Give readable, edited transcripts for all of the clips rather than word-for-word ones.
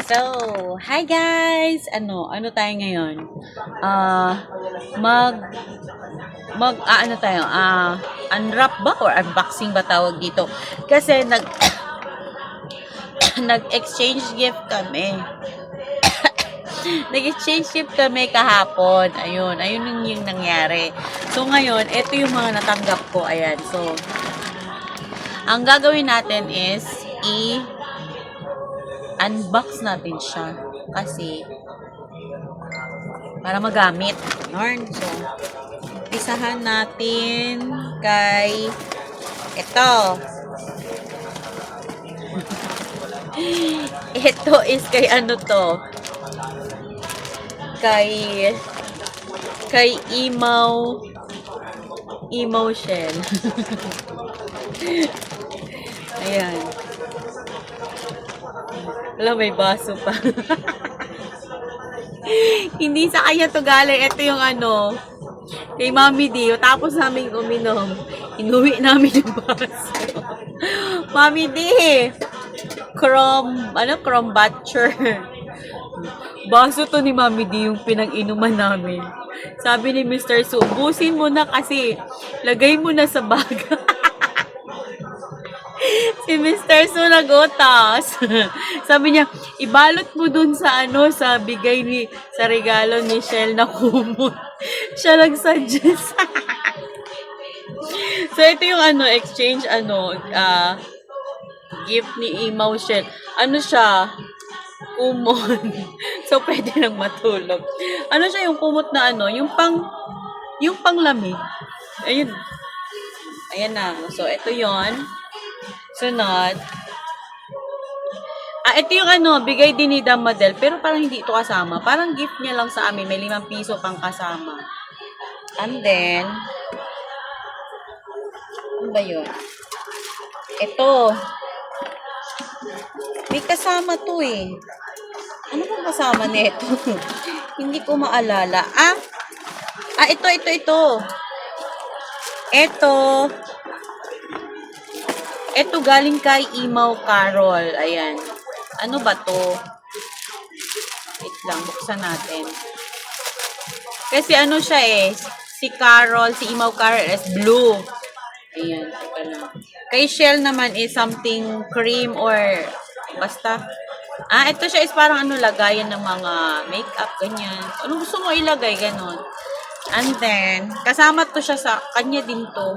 So, hi guys! Ano tayo ngayon? Mag ano tayo? Unwrap ba or unboxing ba tawag dito? Kasi nag-exchange gift kami. Nag-exchange gift kami kahapon. Ayun yung nangyari. So ngayon, ito yung mga natanggap ko. Ayan. So, ang gagawin natin is unbox natin siya kasi para magamit. Yarn. So, isahan natin kay ito. Ito is kay ano to? Kay Emaw Shell. Ayan. Wala, may baso pa. Hindi sa kanya to galing. Ito yung kay Mami D. Tapos namin uminom. Inuwi namin yung baso. Mami D. Chrome Butcher. Baso to ni Mami D yung pinag-inuman namin. Sabi ni Mr. Su, ubusin mo na kasi. Lagay mo na sa bag. Si Mr. Su nagutas. Sabi niya, ibalot mo dun sa sa bigay sa regalo ni Shell na kumot. Siya nag-suggest. So, ito yung exchange, gift ni Emaw Shell. Siya? Kumot. So, pwede nang matulog. Siya yung kumot na yung panglamig. Ayun. Ayan na. So, ito yon. Sunod. Ito yung bigay din ni Damadel. Pero parang hindi ito kasama. Parang gift niya lang sa amin. May 5 piso pang kasama. And then, ano ba yun? Ito. May kasama to eh. Ano bang kasama nito? Hindi ko maalala. Ito. Ito galing kay Emaw Carol. Ayan. Ano ba to? Wait lang, buksan natin. Kasi siya eh. Si Emaw Carol is blue. Ayan, teka lang. Kay Shell naman is something cream or basta. Ito siya is parang lagayan ng mga makeup, ganyan. Ano gusto mo ilagay, ganon. And then, kasama to siya sa kanya din to.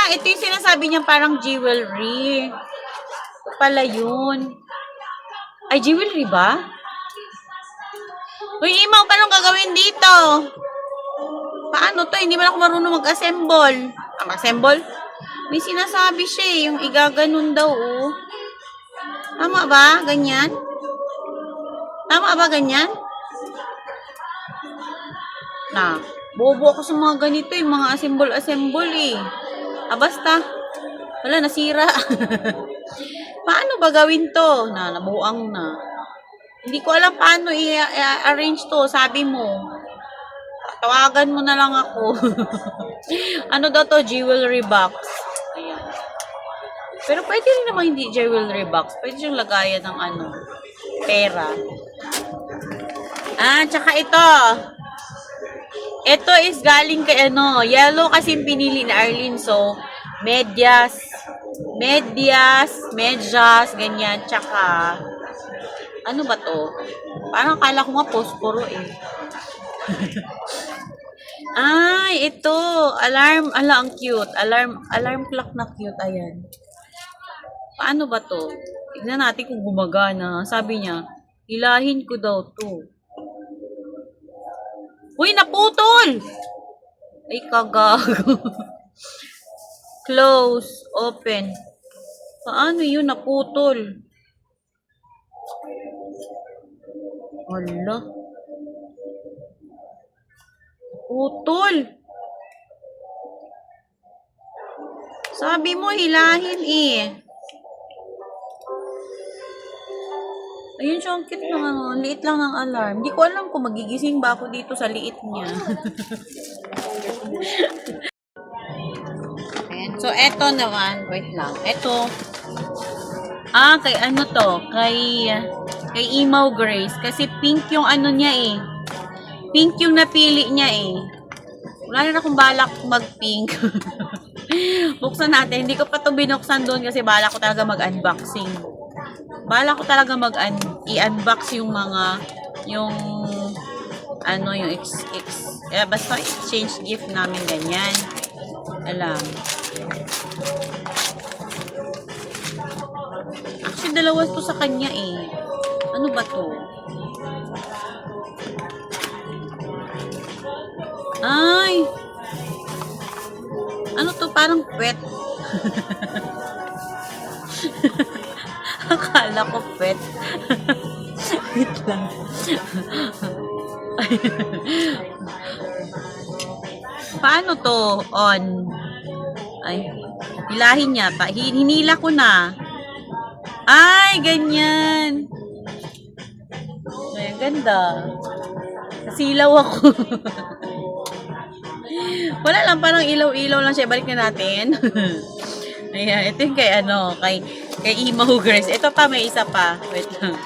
Ito yung sinasabi niya parang jewelry. Ito pala yun. Ay, jewelry ba? Uy, Imaw, paano gagawin dito? Paano to? Hindi ba ako marunong mag-assemble? Mag-assemble? May sinasabi siya eh, yung igaganon daw, oh. Tama ba? Ganyan? Tama ba ganyan? Bobo ako sa mga ganito, yung mga assemble eh. Basta. Wala, nasira. Paano ba gawin to? Nabuang na. Hindi ko alam paano i-arrange to, sabi mo. Tawagan mo na lang ako. Ano daw to? Jewelry box. Ayan. Pero pwede rin naman hindi jewelry box. Pwede siyang lagayan ng pera. Tsaka ito. Ito is galing kay yellow kasi pinili ni Arlene. So, medyas, ganyan. Tsaka, ano ba to? Parang kala ko nga posporo eh. Ito. Alarm. Ang cute. Alarm clock na cute. Ayan. Paano ba to? Tignan natin kung gumagana. Sabi niya, hilahin ko daw to. Uy, naputol! Ay, kagago. Close. Open. Paano yun? Naputol. Hala. Putol. Sabi mo, hilahin eh. Ayun siya, ang cute ng liit lang ng alarm. Hindi ko alam kung magigising ba ako dito sa liit niya. Ayan. So, eto naman, wait lang. Eto, Kay ano to? Kay Emaw Grace. Kasi pink yung ano niya eh. Pink yung napili niya eh. Wala na akong balak mag-pink. Buksan natin. Hindi ko pa to binuksan doon kasi balak ko talaga mag-unboxing. Balak ko talaga i-unbox yung mga, yung basta exchange gift namin ganyan. Alam. Actually, dalawa to sa kanya eh. Ano ba to? Ay! Ano to? Parang pet. Akala ko pet. Wait lang. Paano to? On. Ay. Hilahin niya. Hinila ko na. Ay, ganyan. Ay, ganda. Nasilaw ako. Wala lang, parang ilaw-ilaw lang siya. Balik na natin. Ayan, ito yung kay Emaw Grace. Ito pa, may isa pa. Wait lang.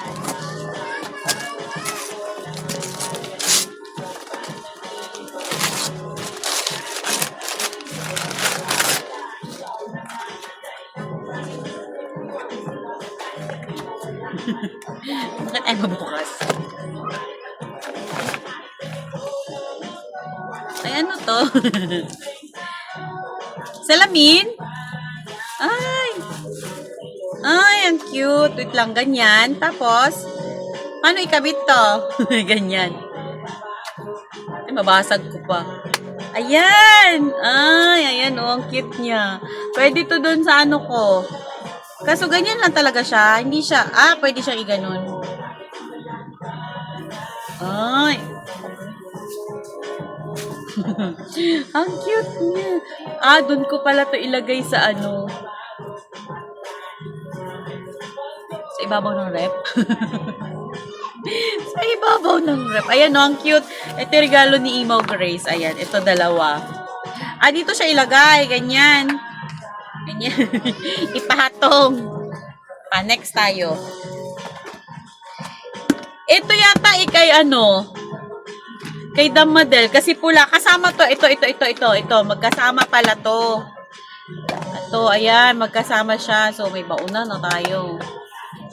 Bakit ay mabukas? Ay, ano to? Salamin? Ay! Ay, ang cute. Wait lang, ganyan. Tapos, paano ikabit to? Ganyan. Ay, mabasag ko pa. Ayan! Ay, ayan, ang cute niya. Pwede to dun sa ano ko. Kaso ganyan lang talaga siya. Hindi siya, pwede siyang iganon. Ay. Ang cute niya. Dun ko pala to ilagay sa ano. Sa ibabaw ng rep. Sa ibabaw ng rep. Ayan, no, ang cute. Ito yung regalo ni Emaw Grace. Ayan, ito dalawa. Dito siya ilagay. Ganyan. Ganyan. Ipahatong. Next tayo. Ito yata kay kay Damadel. Kasi pula. Kasama to. Ito. Magkasama pala to. Ito, ayan. Magkasama siya. So, may bauna na tayo.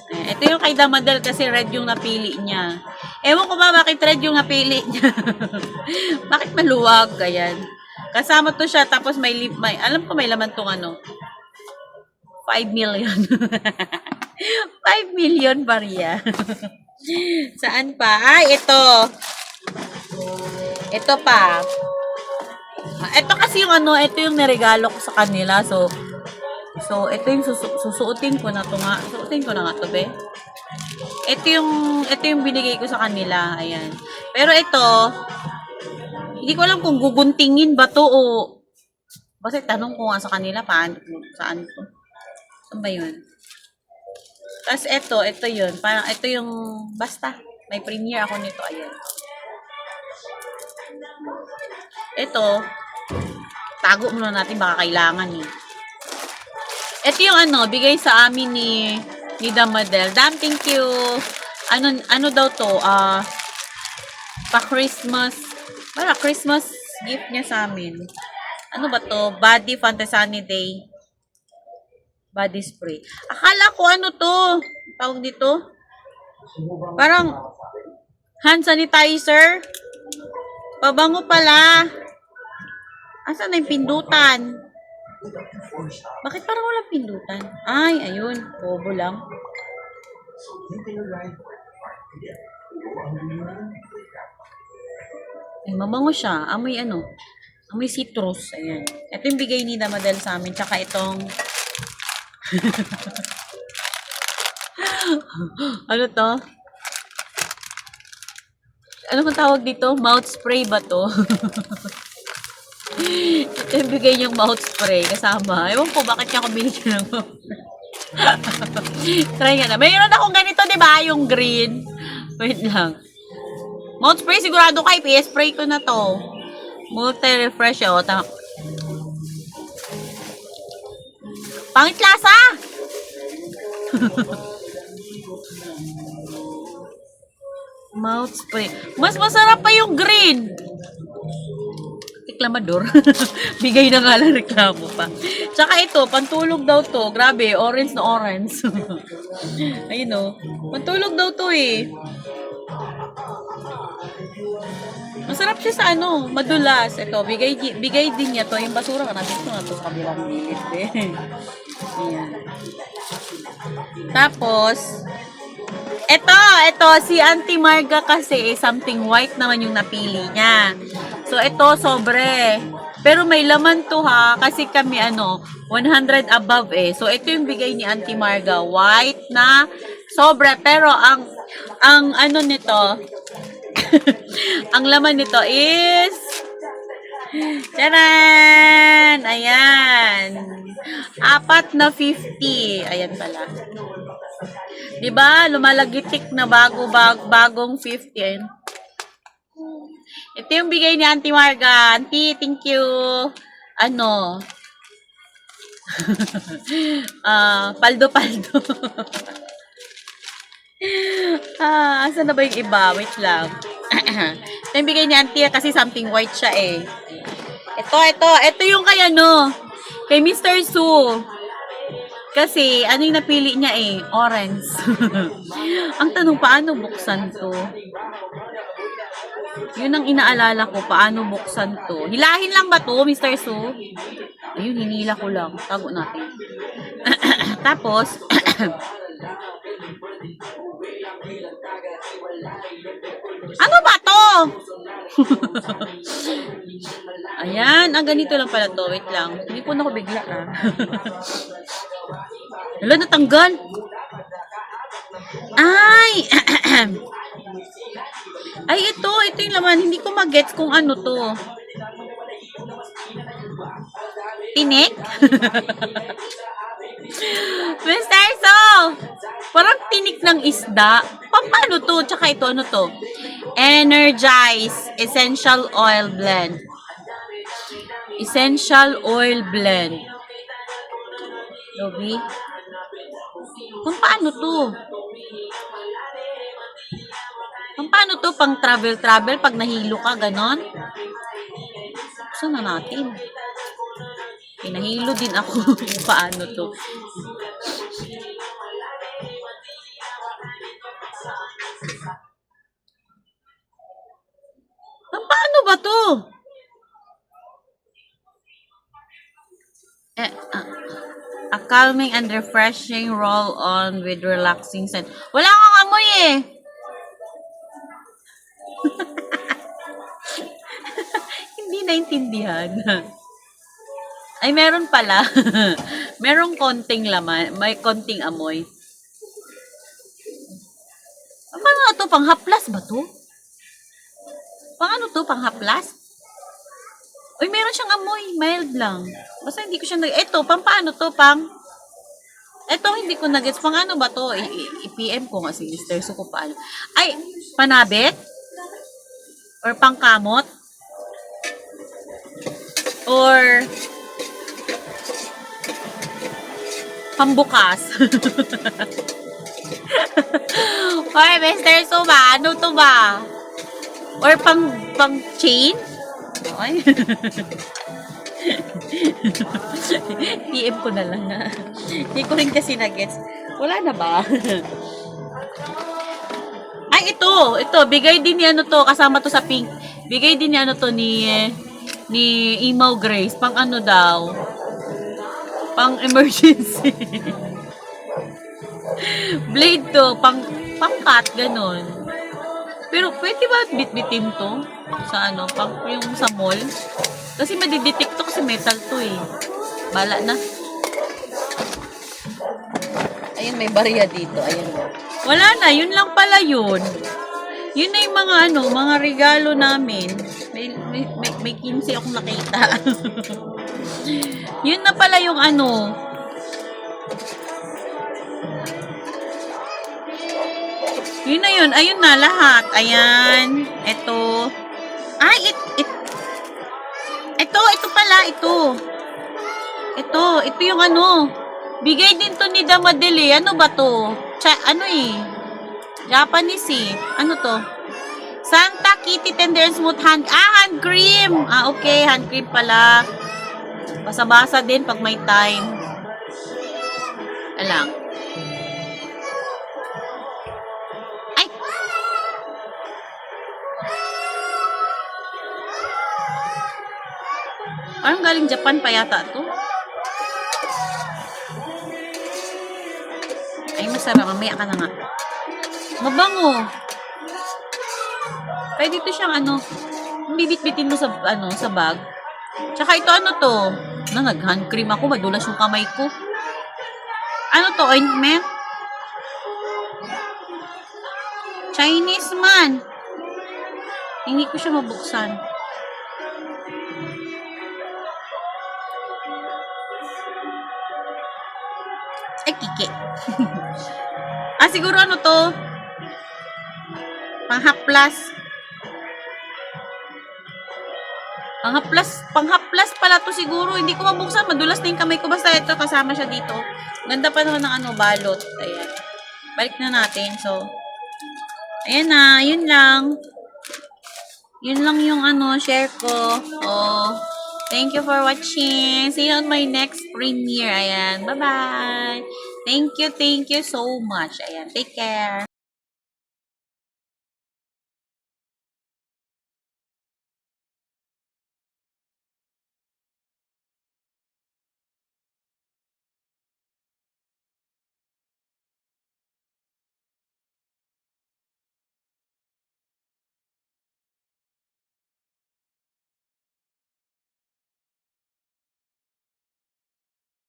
Ito yung kay Damadel kasi red yung napili niya. Ewan ko ba bakit red yung napili niya. Bakit maluwag? Ayan. Kasama to siya. Tapos alam ko may laman tong 5 million. 5 million bariya. Saan pa? Ito. Ito pa. Ito kasi yung ito yung niregalo ko sa kanila. So ito yung susuotin ko na to nga. Susuotin ko na nga to, be. Ito yung binigay ko sa kanila. Ayan. Pero ito, hindi ko alam kung guguntingin ba to o basta tanong ko nga sa kanila saan to. Saan ba yun? Tapos ito yun. Parang ito yung, basta, may premiere ako nito. Ayan. Ito, tago muna natin, baka kailangan eh. Ito yung bigay sa amin ni Damadel. Thank you. Ano daw to? Pa-Christmas. Para Christmas gift niya sa amin. Ano ba to? Body Fantasani Day. Body spray. Akala ko to? Tawag dito? Parang hand sanitizer. Pabango pala. Asan na yung pindutan? Bakit parang walang pindutan? Ay, ayun. Bobo lang. Ay, mabango siya. Amoy Amoy citrus. Ayan. Ito yung bigay ni Damadel sa amin. Tsaka itong ano to? Ano kung tawag dito? Mouth spray ba to? Ito yung bigay niyang mouth spray kasama. Ewan ko bakit niya ako binigyan ng mouth spray. Try nga na. Mayroon akong ganito, di ba? Yung green. Wait lang. Mouth spray, sigurado kay spray ko na to. Multi-refresh, Pangit lasa! Mouth spray. Mas masarap pa yung green. Reklamador. Bigay na nga lang reklamo pa. Tsaka ito, pantulog daw to. Grabe, orange na orange. Ayun o. Pantulog daw to eh. Masarap siya sa ano, madulas. Ito, bigay din niya to. Yung basura ka natin ito na to sa kabilang gilid eh. Ayan. Tapos, ito, si Auntie Marga kasi something white naman yung napili niya. So, ito, sobre. Pero may laman to ha, kasi kami 100 above eh. So, ito yung bigay ni Auntie Marga. White na sobre. Pero, ang ano nito, ang laman nito is, taran! Ayan. 4 na 50. Ayan pala. Diba? Lumalagitik na bagong 50. Ayan. Ito yung bigay ni Auntie Marga. Auntie, thank you. Paldo-paldo. Asan na ba yung iba? Wait lang. Ito yung bigay ni Auntie kasi something white siya eh. Ito yung kay kay Mr. Su. Kasi, yung napili niya eh? Orange. Ang tanong, paano buksan to? Yun ang inaalala ko, paano buksan to. Hilahin lang ba to, Mr. Su? Ayun, hinila ko lang. Tago natin. Tapos, ano ba to? Ayan, ganito lang pala to. Wait lang. Hindi po na ako bigla Wala, natanggal. Ay! Ay, ito yung laman. Hindi ko magets kung ano to. Tinik? Mr. So, parang tinik ng isda. Paano to? Tsaka ito, ano to? Energize Essential Oil Blend. Essential Oil Blend. Lobi? Kung paano to? Kung paano to? Pang travel, pag nahilo ka, ganon? Saan na natin? Nahilo din ako kung paano to. Paano ba to? A calming and refreshing roll-on with relaxing scent. Wala kang amoy eh. Hindi naintindihan. Ay, meron pala. Merong konting laman. May konting amoy. Paano to? Panghaplas ba to? Paano to? Panghaplas? Uy, meron siyang amoy. Mild lang. Basta hindi ko siya Ito, paano to? Ito, hindi ko nag-gets. Pang ano ba to? I-PM ko nga si Mr. So, kung paano. Ay, panabit? Or pangkamot? Or pambukas? Hoy, Mr. So ba? Ano to ba? Or pang chain? Ay. PM ko na lang na. Hindi ko rin kasi na-gets. Wala na ba? Ay, ito. Bigay din ni to. Kasama to sa pink. Bigay din ni ni Imaw Grace. Pang ano daw? Pang emergency. Blade to. Pang cut. Ganon. Pero pwede ba bit-bitin to? Sa yung sa mall? Kasi madidetect to kasi metal to eh. Bala na. Ayun, may barya dito. Ayun. Wala na. Yun lang pala yun. Yun na yung mga regalo namin. May 15 akong nakita. Yun na pala yung Yun na yun. Ayun na lahat. Ayan. Ito. Ay, ito pala. Ito yung Bigay din to ni Damadel eh. Ano ba to? Ano eh? Japanese eh. Ano to? Santa Kitty Tender and Smooth hand cream. Okay. Hand cream pala. Basa-basa din pag may time. Alang. Ay! Parang galing Japan pa yata to. Ay, masarap. Mamaya ka na nga. Mabango. Pwede ito siyang bibit-bitin mo sa, sa bag. Tsaka ito to? Nag-hand cream ako. Madulas yung kamay ko. Ano to? Ointment? Chinese man. Hindi ko siya mabuksan. Ay, kiki. Siguro ano to? Panghaplas. Panghaplas pala to siguro. Hindi ko mabuksan. Madulas na yung kamay ko. Basta ito, kasama siya dito. Ganda pa naman ng balot. Ayan. Balik na natin. So, ayan na. Yun lang. Yun lang yung share ko. Thank you for watching. See you on my next premiere. Ayan. Bye-bye. Thank you so much. Ayan. Take care.